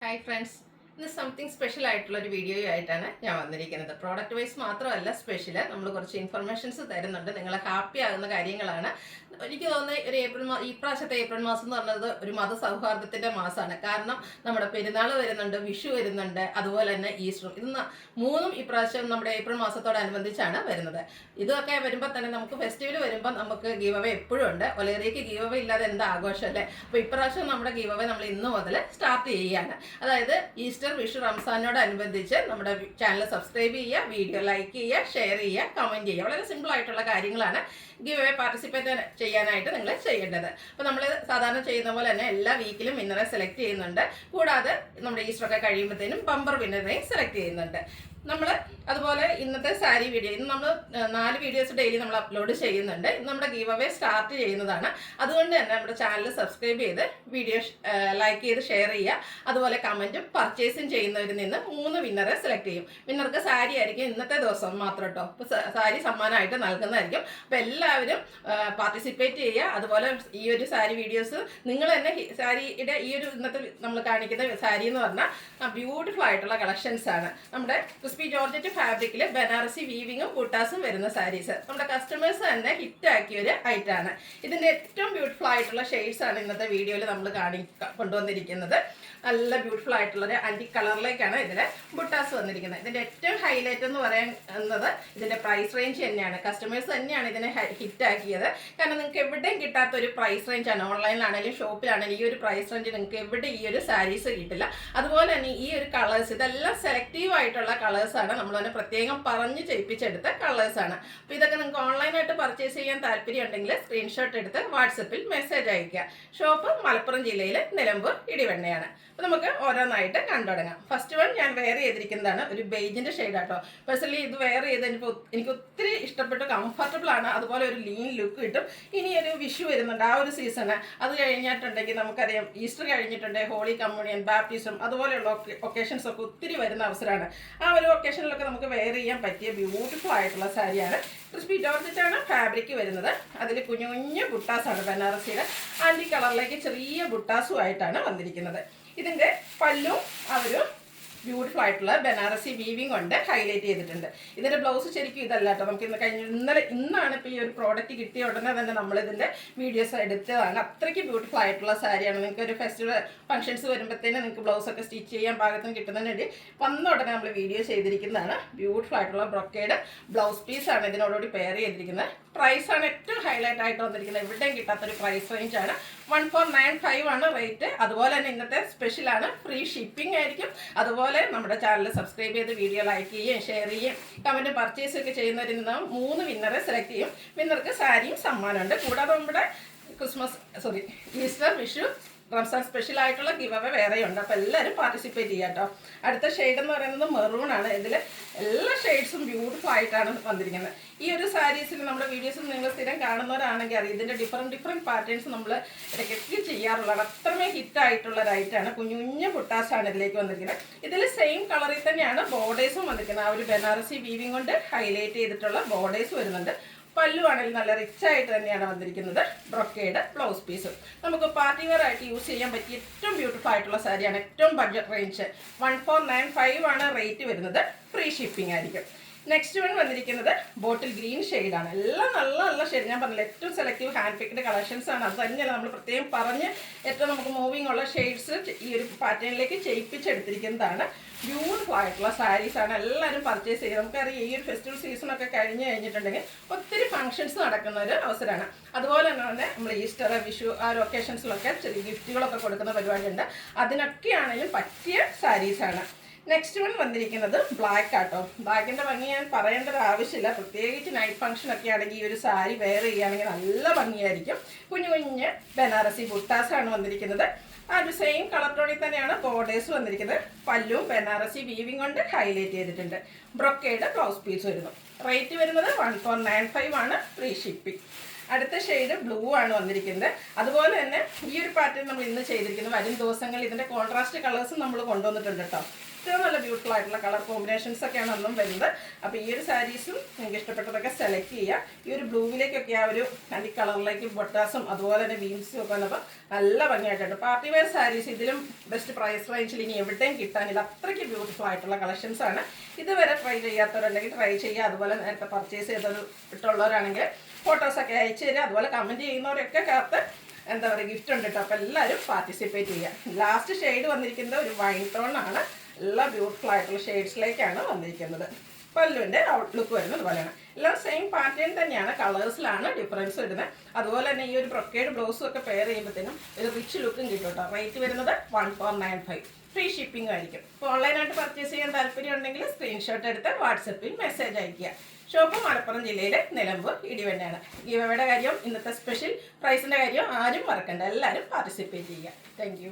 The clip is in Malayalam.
ഹായ് ഫ്രണ്ട്സ്, ഇന്ന് സംതിങ് സ്പെഷ്യൽ ആയിട്ടുള്ള ഒരു വീഡിയോ ആയിട്ടാണ് ഞാൻ വന്നിരിക്കുന്നത്. പ്രോഡക്റ്റ് വൈസ് മാത്രമല്ല സ്പെഷ്യൽ, നമ്മൾ കുറച്ച് ഇൻഫർമേഷൻസ് തരുന്നുണ്ട്. നിങ്ങളെ ഹാപ്പി ആകുന്ന കാര്യങ്ങളാണ്. എനിക്ക് തോന്നുന്നത് ഒരു ഈ പ്രാവശ്യത്തെ ഏപ്രിൽ മാസം എന്ന് പറഞ്ഞത് ഒരു മതസൗഹാർദ്ദത്തിന്റെ മാസമാണ്. കാരണം നമ്മുടെ പെരുന്നാൾ വരുന്നുണ്ട്, വിഷു വരുന്നുണ്ട്, അതുപോലെ തന്നെ ഈസ്റ്ററും. ഇത് മൂന്നും ഇപ്രാവശ്യം നമ്മുടെ ഏപ്രിൽ മാസത്തോടനുബന്ധിച്ചാണ് വരുന്നത്. ഇതൊക്കെ വരുമ്പോൾ തന്നെ നമുക്ക് ഫെസ്റ്റിവൽ വരുമ്പോൾ നമുക്ക് ഗീവ് അവേ എപ്പോഴും ഉണ്ട്. ഒലേറിയക്ക് ഗീവ് അവേ ഇല്ലാതെ എന്താ ആഘോഷമല്ലേ? അപ്പോൾ ഇപ്രാവശ്യം നമ്മുടെ ഗീവ് അവേ നമ്മൾ ഇന്ന് മുതൽ സ്റ്റാർട്ട് ചെയ്യുകയാണ്. അതായത് ഈസ്റ്റർ, വിഷു, റംസാനോടനുബന്ധിച്ച് നമ്മുടെ ചാനൽ സബ്സ്ക്രൈബ് ചെയ്യുക, വീഡിയോ ലൈക്ക് ചെയ്യുക, ഷെയർ ചെയ്യുക, കമൻറ്റ് ചെയ്യുക. വളരെ സിമ്പിൾ ആയിട്ടുള്ള കാര്യങ്ങളാണ് ഗീവ് അവേ പാർട്ടിസിപ്പേറ്റ് ചെയ്യാനായിട്ട് നിങ്ങൾ ചെയ്യേണ്ടത്. അപ്പോൾ നമ്മൾ സാധാരണ ചെയ്യുന്ന പോലെ തന്നെ എല്ലാ വീക്കിലും വിന്നറെ സെലക്ട് ചെയ്യുന്നുണ്ട്. കൂടാതെ നമ്മുടെ ഈസ്റ്ററൊക്കെ കഴിയുമ്പോഴത്തേനും ബമ്പർ വിന്നറിനെയും സെലക്ട് ചെയ്യുന്നുണ്ട്. നമ്മൾ അതുപോലെ ഇന്നത്തെ സാരി വീഡിയോ, ഇന്ന് നമ്മൾ 4 വീഡിയോസ് ഡെയിലി നമ്മൾ അപ്ലോഡ് ചെയ്യുന്നുണ്ട്. ഇന്ന് നമ്മുടെ ഗീവ് അവേ സ്റ്റാർട്ട് ചെയ്യുന്നതാണ്. അതുകൊണ്ട് തന്നെ നമ്മുടെ ചാനൽ സബ്സ്ക്രൈബ് ചെയ്ത് വീഡിയോ ലൈക്ക് ചെയ്ത് ഷെയർ ചെയ്യുക. അതുപോലെ കമൻറ്റും പർച്ചേസും ചെയ്യുന്നവരിൽ നിന്ന് 3 വിന്നറെ സെലക്ട് ചെയ്യും. വിന്നർക്ക് സാരി ആയിരിക്കും ഇന്നത്തെ ദിവസം മാത്രം കേട്ടോ. അപ്പോൾ സാരി സമ്മാനമായിട്ട് നൽകുന്നതായിരിക്കും. അപ്പോൾ എല്ലാവരും പാർട്ടിസിപ്പേറ്റ് ചെയ്യുക. അതുപോലെ ഈ ഒരു സാരി വീഡിയോസ് നിങ്ങൾ തന്നെ സാരിയുടെ ഈ ഒരു ഇന്നത്തെ നമ്മൾ കാണിക്കുന്ന സാരി എന്ന് പറഞ്ഞാൽ ബ്യൂട്ടിഫുൾ ആയിട്ടുള്ള കളക്ഷൻസ് ആണ്. നമ്മുടെ ക്രിസ്പി ജോർജറ്റ് ഫാബ്രിക്കിൽ ബനാറസി വീവിങ്ങും ബുട്ടാസും വരുന്ന സാരീസ് നമ്മുടെ കസ്റ്റമേഴ്സ് തന്നെ ഹിറ്റാക്കിയ ഒരു ഐറ്റാണ്. ഇതിൻ്റെ ഏറ്റവും ബ്യൂട്ടിഫുൾ ആയിട്ടുള്ള ഷെയ്ഡ്സ് ആണ് ഇന്നത്തെ വീഡിയോയിൽ നമ്മൾ കൊണ്ടുവന്നിരിക്കുന്നത്. നല്ല ബ്യൂട്ടിഫുൾ ആയിട്ടുള്ളൊരു ആൻറ്റി കളറിലേക്കാണ് ഇതിൽ ബുട്ടാസ് വന്നിരിക്കുന്നത്. ഇതിൻ്റെ ഏറ്റവും ഹൈലൈറ്റ് എന്ന് പറയുന്നത് ഇതിൻ്റെ പ്രൈസ് റേഞ്ച് തന്നെയാണ്. കസ്റ്റമേഴ്സ് തന്നെയാണ് ഇതിനെ ഹിറ്റാക്കിയത്. കാരണം നിങ്ങൾക്ക് എവിടെയും കിട്ടാത്ത ഒരു പ്രൈസ് റേഞ്ചാണ്. ഓൺലൈനിലാണെങ്കിലും ഷോപ്പിലാണെങ്കിലും ഈ ഒരു പ്രൈസ് റേഞ്ച് നിങ്ങൾക്ക് എവിടെ ഈ ഒരു സാരീസ് കിട്ടില്ല. അതുപോലെ തന്നെ ഈ ഒരു കളേഴ്സ് ഇതെല്ലാം സെലക്റ്റീവ് ആയിട്ടുള്ള കളേഴ്സാണ്. നമ്മൾ തന്നെ പ്രത്യേകം പറഞ്ഞ് ചെയ്യിപ്പിച്ചെടുത്ത കളേഴ്സാണ്. അപ്പോൾ ഇതൊക്കെ നിങ്ങൾക്ക് ഓൺലൈനായിട്ട് പർച്ചേസ് ചെയ്യാൻ താല്പര്യം ഉണ്ടെങ്കിൽ സ്ക്രീൻഷോട്ട് എടുത്ത് വാട്സപ്പിൽ മെസ്സേജ് അയയ്ക്കുക. ഷോപ്പ് മലപ്പുറം ജില്ലയിൽ നിലമ്പൂർ ഇടിവണ്ണയാണ്. അപ്പോൾ നമുക്ക് ഓരോന്നായിട്ട് കണ്ടുടങ്ങാം. ഫസ്റ്റ് വൺ ഞാൻ വെയർ ചെയ്തിരിക്കുന്നതാണ് ഒരു ബേജിൻ്റെ ഷെയ്ഡാട്ടോ. പേഴ്സണലി ഇത് വെയർ ചെയ്ത് എനിക്ക് ഒത്തിരി ഇഷ്ടപ്പെട്ടു, കംഫർട്ടബിൾ ആണ്. അതുപോലെ ഒരു ലീൻ ലുക്ക് കിട്ടും. ഇനി ഒരു വിഷു വരുന്നുണ്ട്, ആ ഒരു സീസണ്. അത് കഴിഞ്ഞിട്ടുണ്ടെങ്കിൽ നമുക്കറിയാം ഈസ്റ്റർ കഴിഞ്ഞിട്ടുണ്ട്, ഹോളി കമ്മ്യൂണിയൻ, ബാപ്റ്റിസം, അതുപോലെയുള്ള ഒക്കേഷൻസ് ഒക്കെ ഒത്തിരി വരുന്ന അവസരമാണ്. ആ ഒരു ഒക്കേഷനിലൊക്കെ നമുക്ക് വെയർ ചെയ്യാൻ പറ്റിയ ബ്യൂട്ടിഫുൾ ആയിട്ടുള്ള സാരിയാണ്. ക്രിസ്പി ജോർജറ്റാണ് ഫാബ്രിക് വരുന്നത്. അതിൽ കുഞ്ഞു കുഞ്ഞു ബുട്ടാസാണ് ബനാറസിയുടെ ആൻറ്റി കളറിലേക്ക് ചെറിയ ബുട്ടാസും ആയിട്ടാണ് വന്നിരിക്കുന്നത്. ഇതിൻ്റെ പല്ലും ആ ഒരു ബ്യൂട്ടിഫുൾ ആയിട്ടുള്ള ബനാറസി വീവിങ് കൊണ്ട് ഹൈലൈറ്റ് ചെയ്തിട്ടുണ്ട്. ഇതിൻ്റെ ബ്ലൗസ് ശരിക്കും ഇതല്ല കേട്ടോ. നമുക്ക് ഇന്നാണ് ഇപ്പോൾ ഈ ഒരു പ്രോഡക്റ്റ് കിട്ടിയ ഉടനെ തന്നെ നമ്മളിതിൻ്റെ വീഡിയോസ് എടുത്തതാണ്. അത്രയ്ക്ക് ബ്യൂട്ടിഫുൾ ആയിട്ടുള്ള സാരിയാണ്. നിങ്ങൾക്ക് ഒരു ഫെസ്റ്റിവൽ ഫംഗ്ഷൻസ് വരുമ്പോഴത്തേനും നിങ്ങൾക്ക് ബ്ലൗസൊക്കെ സ്റ്റിച്ച് ചെയ്യാൻ പാകത്തിന് കിട്ടുന്നതിന് വേണ്ടി വന്ന ഉടനെ നമ്മൾ വീഡിയോ ചെയ്തിരിക്കുന്നതാണ്. ബ്യൂട്ടിഫുൾ ആയിട്ടുള്ള ബ്രൊക്കേഡ് ബ്ലൗസ് പീസാണ് ഇതിനോടുകൂടി പെയർ ചെയ്തിരിക്കുന്നത്. പ്രൈസാണ് ഏറ്റവും ഹൈലൈറ്റ് ആയിട്ട് വന്നിരിക്കുന്നത്. എവിടെയും കിട്ടാത്തൊരു പ്രൈസ് റേഞ്ചാണ്. 1495 ആണ് റേറ്റ്. അതുപോലെ തന്നെ ഇന്നത്തെ സ്പെഷ്യലാണ്, ഫ്രീ ഷിപ്പിംഗ് ആയിരിക്കും. അതുപോലെ നമ്മുടെ ചാനൽ സബ്സ്ക്രൈബ് ചെയ്ത് വീഡിയോ ലൈക്ക് ചെയ്യുകയും ഷെയർ ചെയ്യുകയും കമൻറ്റ് പർച്ചേസ് ഒക്കെ ചെയ്യുന്നവരിൽ നിന്ന് 3 വിന്നറെ സെലക്ട് ചെയ്യും. വിന്നർക്ക് സാരിയും സമ്മാനമുണ്ട്. കൂടാതെ നമ്മുടെ ഈസ്റ്റർ, വിഷു, റംസാൻ സ്പെഷ്യൽ ആയിട്ടുള്ള ഗിവ് അവേ വേറെയുണ്ട്. അപ്പോൾ എല്ലാവരും പാർട്ടിസിപ്പേറ്റ് ചെയ്യാം കേട്ടോ. അടുത്ത ഷെയ്ഡ് എന്ന് പറയുന്നത് മെറൂൺ ആണ്. ഇതിൽ എല്ലാ ഷെയ്ഡ്സും ബ്യൂട്ടിഫുൾ ആയിട്ടാണ് വന്നിരിക്കുന്നത്. ഈ ഒരു സാരീസിൽ നമ്മുടെ വീഡിയോസിൽ നിങ്ങൾ സ്ഥിരം കാണുന്നവരാണെങ്കിൽ അറിയാം, ഇതിൻ്റെ ഡിഫറെൻറ്റ് പാറ്റേൺസ് നമ്മൾ ഇടയ്ക്ക് ചെയ്യാറുള്ളതാണ്. അത്രമേ ഹിറ്റായിട്ടുള്ള റൈറ്റാണ്. കുഞ്ഞു കുഞ്ഞു പുട്ടാസാണ് ഇതിലേക്ക് വന്നിരിക്കുന്നത്. ഇതിൽ സെയിം കളറിൽ തന്നെയാണ് ബോർഡേഴ്സും വന്നിരിക്കുന്നത്. ആ ഒരു ബനാറസി വീവിങ് കൊണ്ട് ഹൈലൈറ്റ് ചെയ്തിട്ടുള്ള ബോർഡേഴ്സ് വരുന്നുണ്ട്. പല്ലുവാണെങ്കിൽ നല്ല റിച്ച് ആയിട്ട് തന്നെയാണ് വന്നിരിക്കുന്നത്. ബ്രൊക്കേഡ് ബ്ലൗസ് പീസും നമുക്ക് പാർട്ടി വെയർ ആയിട്ട് യൂസ് ചെയ്യാൻ പറ്റിയ ഏറ്റവും ബ്യൂട്ടിഫുൾ ആയിട്ടുള്ള സാരിയാണ്. ഏറ്റവും ബഡ്ജറ്റ് റേഞ്ച് 1495 ആണ് റേറ്റ് വരുന്നത്. ഫ്രീ ഷിപ്പിംഗ് ആയിരിക്കും. നെക്സ്റ്റ് വൺ വന്നിരിക്കുന്നത് ബോട്ടിൽ ഗ്രീൻ ഷെയ്ഡാണ്. എല്ലാം നല്ല നല്ല ഷെയ്ഡ്. ഞാൻ പറഞ്ഞില്ല, ഏറ്റവും സെലക്റ്റീവ് ഹാൻഡ് പിക്ഡ് കളക്ഷൻസ് ആണ്. അത് തന്നെയല്ല നമ്മൾ പ്രത്യേകം പറഞ്ഞ് ഏറ്റവും നമുക്ക് മൂവിങ് ഉള്ള ഷെയ്ഡ്സ് ഈ ഒരു പാറ്റേണിലേക്ക് ചെയ്യിപ്പിച്ചെടുത്തിരിക്കുന്നതാണ്. ബ്യൂട്ടിഫുൾ ആയിട്ടുള്ള സാരീസാണ്. എല്ലാവരും പർച്ചേസ് ചെയ്യുക. നമുക്കറിയാം ഈ ഒരു ഫെസ്റ്റിവൽ സീസണൊക്കെ കഴിഞ്ഞ് കഴിഞ്ഞിട്ടുണ്ടെങ്കിൽ ഒത്തിരി ഫംഗ്ഷൻസ് നടക്കുന്ന ഒരു അവസരമാണ്. അതുപോലെ തന്നെ നമ്മൾ ഈസ്റ്റർ, വിഷു ആ ഒരു ഒക്കേഷൻസിലൊക്കെ ചെറിയ ഗിഫ്റ്റുകളൊക്കെ കൊടുക്കുന്ന പരിപാടിയുണ്ട്. അതിനൊക്കെയാണെങ്കിലും പറ്റിയ സാരീസാണ്. നെക്സ്റ്റ് വൺ വന്നിരിക്കുന്നത് ബ്ലാക്ക് ആട്ടോ. ബ്ലാക്കിൻ്റെ ഭംഗി ഞാൻ പറയേണ്ട ഒരു ആവശ്യമില്ല. പ്രത്യേകിച്ച് നൈറ്റ് ഫംഗ്ഷൻ ഒക്കെ ആണെങ്കിൽ ഈ ഒരു സാരി വെയർ ചെയ്യുകയാണെങ്കിൽ നല്ല ഭംഗിയായിരിക്കും. കുഞ്ഞു കുഞ്ഞ് ബനാറസി ബുട്ടാസാണ് വന്നിരിക്കുന്നത്. ആ ഒരു സെയിം കളർ ടോണിൽ തന്നെയാണ് ബോർഡേഴ്സ് വന്നിരിക്കുന്നത്. പല്ലും ബനാറസി വീവിങ് കൊണ്ട് ഹൈലൈറ്റ് ചെയ്തിട്ടുണ്ട്. ബ്രൊക്കേഡ് ബ്ലൗസ് പീസ് വരുന്നു. റേറ്റ് വരുന്നത് 1495 ആണ്. Free shipping. അടുത്ത ഷെയ്ഡ് ബ്ലൂ ആണ് വന്നിരിക്കുന്നത്. അതുപോലെ തന്നെ ഈ ഒരു പാറ്റേൺ നമ്മൾ ഇന്ന് ചെയ്തിരിക്കുന്നത്. വരും ദിവസങ്ങളിൽ ഇതിൻ്റെ കോൺട്രാസ്റ്റ് കളേഴ്സും നമ്മൾ കൊണ്ടുവന്നിട്ടുണ്ട് കേട്ടോ. ഏറ്റവും നല്ല ബ്യൂട്ടിഫുൾ ആയിട്ടുള്ള കളർ കോമ്പിനേഷൻസ് ഒക്കെയാണ് ഒന്നും വരുന്നത്. അപ്പോൾ ഈ ഒരു സാരീസും നിങ്ങൾക്ക് ഇഷ്ടപ്പെട്ടതൊക്കെ സെലക്ട് ചെയ്യുക. ഈ ഒരു ബ്ലൂവിലേക്കൊക്കെ ആ ഒരു അടി കളറിലേക്ക് ബൊട്ടാസും അതുപോലെ തന്നെ ബീൻസും ഒക്കെ വന്നപ്പോൾ നല്ല ഭംഗിയായിട്ടുണ്ട്. പാർട്ടി വെയർ സാരീസ് ഇതിലും ബെസ്റ്റ് പ്രൈസ് റേഞ്ചിൽ ഇനി എവിടെയും കിട്ടാനില്ല. അത്രയ്ക്ക് ബ്യൂട്ടിഫുൾ ആയിട്ടുള്ള കളക്ഷൻസ് ആണ്. ഇതുവരെ ട്രൈ ചെയ്യാത്തവരുണ്ടെങ്കിൽ ട്രൈ ചെയ്യുക. അതുപോലെ നേരത്തെ പർച്ചേസ് ഇട്ടുള്ളവരാണെങ്കിൽ ഫോട്ടോസൊക്കെ അയച്ചു തരിക. അതുപോലെ കമൻറ്റ് ചെയ്യുന്നവരൊക്കെ കാത്ത് എന്താ പറയുക ഗിഫ്റ്റ് ഉണ്ട് കേട്ടോ. അപ്പോൾ എല്ലാവരും പാർട്ടിസിപ്പേറ്റ് ചെയ്യുക. ലാസ്റ്റ് ഷെയ്ഡ് വന്നിരിക്കുന്നത് ഒരു വൈൻ ടോൺ ആണ്. എല്ലാ ബ്യൂട്ടിഫുൾ ആയിട്ടുള്ള ഷെയ്ഡ്സിലേക്കാണ് വന്നിരിക്കുന്നത്. പല്ലുവിൻ്റെ ഔട്ട്ലുക്ക് വരുന്നത് പോലെയാണ്. എല്ലാം സെയിം പാറ്റേൺ തന്നെയാണ്, കളേഴ്സിലാണ് ഡിഫറൻസ് വരുന്നത്. അതുപോലെ തന്നെ ഈ ഒരു ബ്രൊക്കേഡ് ബ്ലൗസും ഒക്കെ പെയർ ചെയ്യുമ്പോഴത്തേനും ഒരു റിച്ച് ലുക്കും കിട്ടും കേട്ടോ. റേറ്റ് വരുന്നത് 1495. ഫ്രീ ഷിപ്പിംഗ് ആയിരിക്കും. ഇപ്പോൾ ഓൺലൈനായിട്ട് പർച്ചേസ് ചെയ്യാൻ താല്പര്യം ഉണ്ടെങ്കിൽ സ്ക്രീൻഷോട്ട് എടുത്ത് വാട്സപ്പിൽ മെസ്സേജ് അയയ്ക്കുക. ഷോപ്പ് മലപ്പുറം ജില്ലയിലെ നിലമ്പൂർ ഇടിവണ്ണയാണ്. ഗീവയുടെ കാര്യം, ഇന്നത്തെ സ്പെഷ്യൽ പ്രൈസിൻ്റെ കാര്യം ആരും മറക്കണ്ട. എല്ലാവരും പാർട്ടിസിപ്പേറ്റ് ചെയ്യുക. താങ്ക്